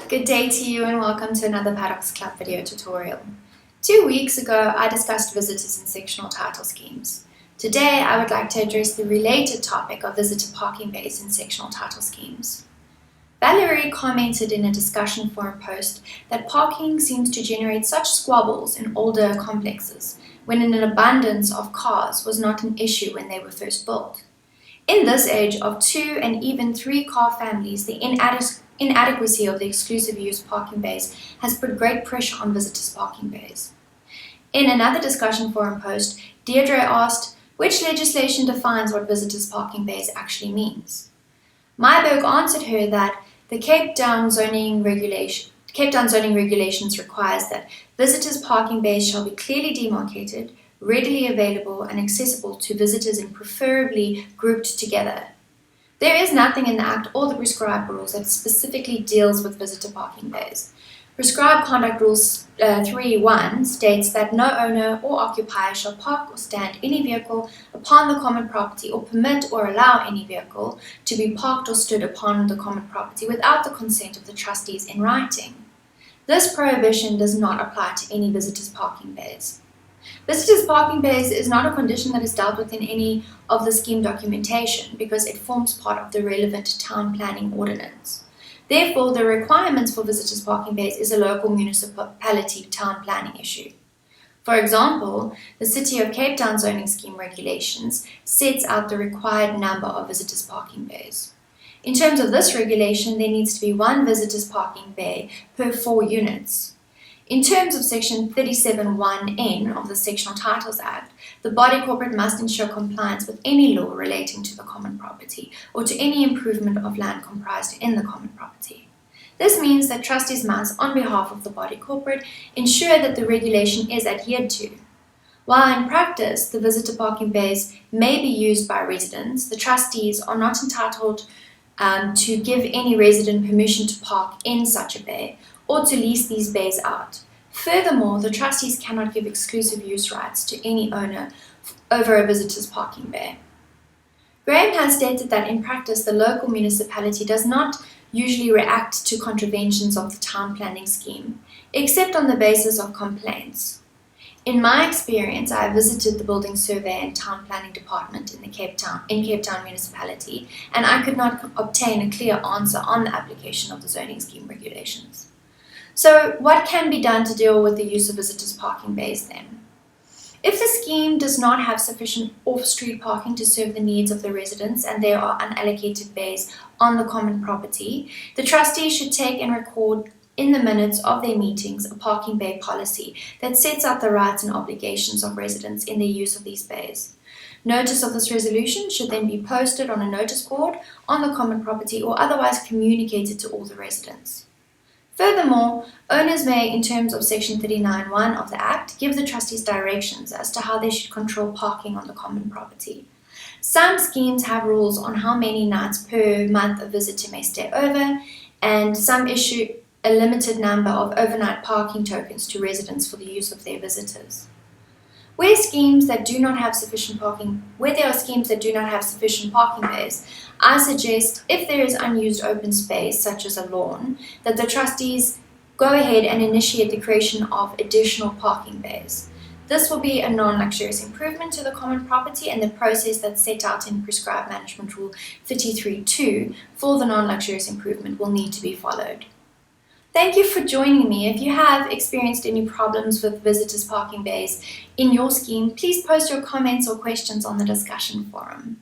Good day to you and welcome to another Paddocks Club video tutorial. 2 weeks ago, I discussed visitors in sectional title schemes. Today, I would like to address the related topic of visitor parking bays in sectional title schemes. Valerie commented in a discussion forum post that parking seems to generate such squabbles in older complexes when an abundance of cars was not an issue when they were first built. In this age of 2 and even 3 car families, the inadequacy of the exclusive use parking bays has put great pressure on visitors' parking bays. In another discussion forum post, Deirdre asked, which legislation defines what visitors' parking bays actually means? Myberg answered her that the Cape Town zoning regulations requires that visitors' parking bays shall be clearly demarcated, readily available and accessible to visitors and preferably grouped together. There is nothing in the Act or the prescribed rules that specifically deals with visitor parking bays. Prescribed Conduct Rules 3.1 states that no owner or occupier shall park or stand any vehicle upon the common property or permit or allow any vehicle to be parked or stood upon the common property without the consent of the trustees in writing. This prohibition does not apply to any visitors parking bays. Visitors parking bays is not a condition that is dealt with in any of the scheme documentation because it forms part of the relevant town planning ordinance. Therefore, the requirements for visitors parking bays is a local municipality town planning issue. For example, the City of Cape Town zoning scheme regulations sets out the required number of visitors parking bays. In terms of this regulation, there needs to be 1 visitors parking bay per 4 units. In terms of Section 37(1)(n) of the Sectional Titles Act, the body corporate must ensure compliance with any law relating to the common property or to any improvement of land comprised in the common property. This means that trustees must, on behalf of the body corporate, ensure that the regulation is adhered to. While in practice, the visitor parking bays may be used by residents, the trustees are not entitled to give any resident permission to park in such a bay or to lease these bays out. Furthermore, the trustees cannot give exclusive use rights to any owner over a visitor's parking bay. Graham has stated that in practice the local municipality does not usually react to contraventions of the town planning scheme, except on the basis of complaints. In my experience, I have visited the building survey and town planning department in Cape Town municipality, and I could not obtain a clear answer on the application of the zoning scheme regulations. So what can be done to deal with the use of visitors parking bays then? If the scheme does not have sufficient off-street parking to serve the needs of the residents and there are unallocated bays on the common property, the trustees should take and record in the minutes of their meetings a parking bay policy that sets out the rights and obligations of residents in the use of these bays. Notice of this resolution should then be posted on a notice board on the common property or otherwise communicated to all the residents. Furthermore, owners may, in terms of Section 39(1) of the Act, give the trustees directions as to how they should control parking on the common property. Some schemes have rules on how many nights per month a visitor may stay over, and some issue a limited number of overnight parking tokens to residents for the use of their visitors. Where there are schemes that do not have sufficient parking bays, I suggest, if there is unused open space, such as a lawn, that the trustees go ahead and initiate the creation of additional parking bays. This will be a non-luxurious improvement to the common property, and the process that's set out in Prescribed Management Rule 33.2 for the non-luxurious improvement will need to be followed. Thank you for joining me. If you have experienced any problems with visitors parking bays in your scheme, please post your comments or questions on the discussion forum.